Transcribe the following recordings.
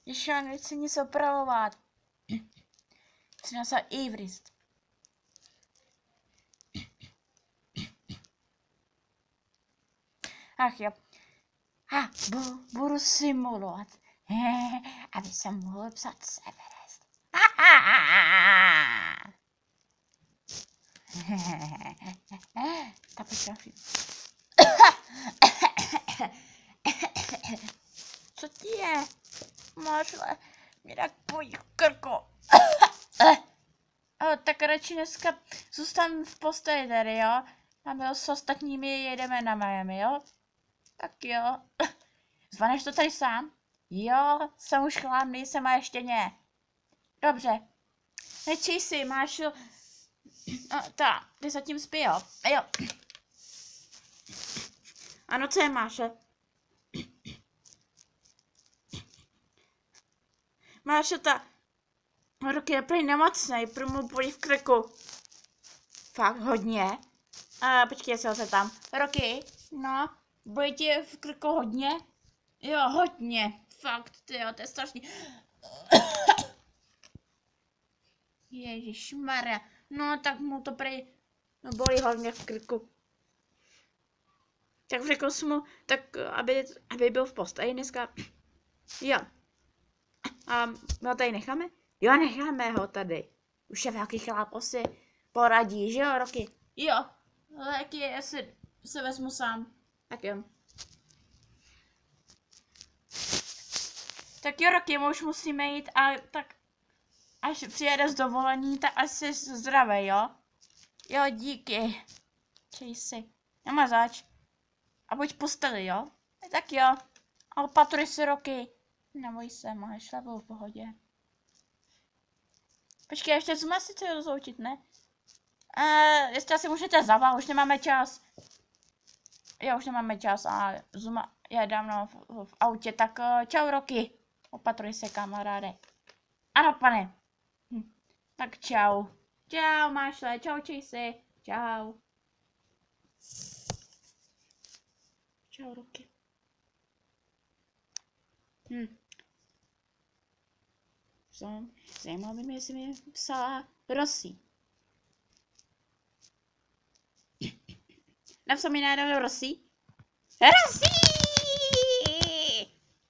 Ještě já nechci nic opravovat. Chci nasat Ivrist. Ach jo. Budu simulovat. Aby jsem mohl psat Everest. Ta počkej. Co ti je? Mášle, mě tak bojí krku. Tak radši dneska zůstanu v posteli tady, jo? A my s ostatními jedeme na Miami, jo? Tak jo. Zvaneš to tady sám? Jo, jsem už chladný, jsem a ještě ne. Dobře. Nečij si, máš... ty zatím spí, jo? Jo. Ano, co je, Máše? Máše, Roky je prý nemocnej, prý mu bolí v krku. Fakt hodně. Počkej, já se ho zeptám. Roky, no, bolí ti v krku hodně? Jo, hodně. Fakt, tyjo, to je strašný. Ježišmarja. No, tak mu to prý bolí hodně v krku. Tak řekl jsem mu, tak aby byl v posteli dneska. Jo. A my ho tady necháme? Jo, necháme ho tady. Už je velký chlap, si poradí, že jo, Roky? Jo, léky jestli se vezmu sám. Tak jo. Tak jo, Roky, už musíme jít a tak až přijede z dovolení, tak až jsi zdravý, jo? Jo, díky. Čej si. Nemá zač. A buď v posteli, jo? Tak jo. A opatruj si, Roky. Neboj se, máš šlapu v pohodě. Počkej, ještě Zuma si chce rozloučit, ne? Jestli asi můžete zavolat, už nemáme čas. Jo, už nemáme čas a Zuma je dávno v autě, tak čau, Roky. Opatruj se, kamaráde. Ano, pane. Tak čau. Čau, Mášle, čau, Čejsi. Čau. Čau, Roky. Zajímalo by mě, jestli mi psala Rosy. Napsal mi najednou Rosy? Rosy!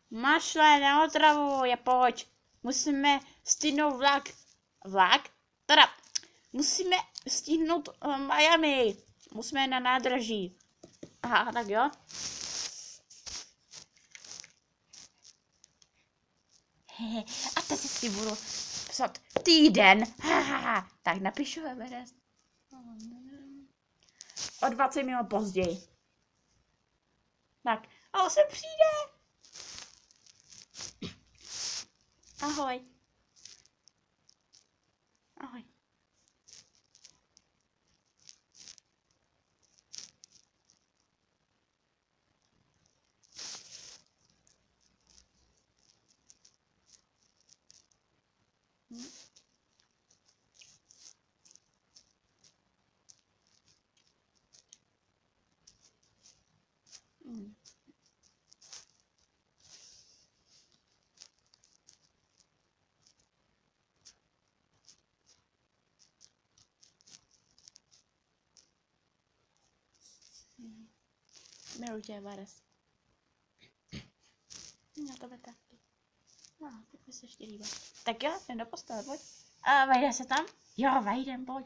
Mašle, neotravuj, pojď. Musíme stihnout vlak. Vlak? Teda, musíme stihnout Miami. Musíme na nádraží. Aha, tak jo. A teď si budu psat týden. Tak napíšu Everest. O 20 minut později. Tak, a se přijde. Ahoj. Ahoj. Miluji tě, Vares. No to by taky. No, tak mi se ještě líbí. Tak jo, jdem do postele, pojď. A vejde se tam? Jo, vejdem, pojď.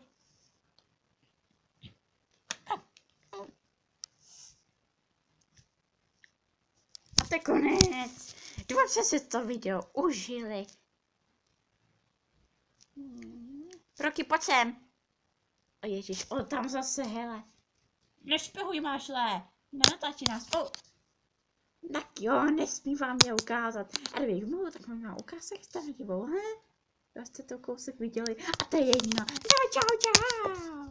A to je konec. Doufám, si to video užili. Roky, pojď sem. O ježiš, tam zase, hele. Nešpehuj, Mášle. Nenatáčí nás. Tak jo, nesmím vám je ukázat. A kdybych mohl, tak mám ukázek s tam divou, he? Já jste to kousek viděli. A to je jedno. No, čau, čau.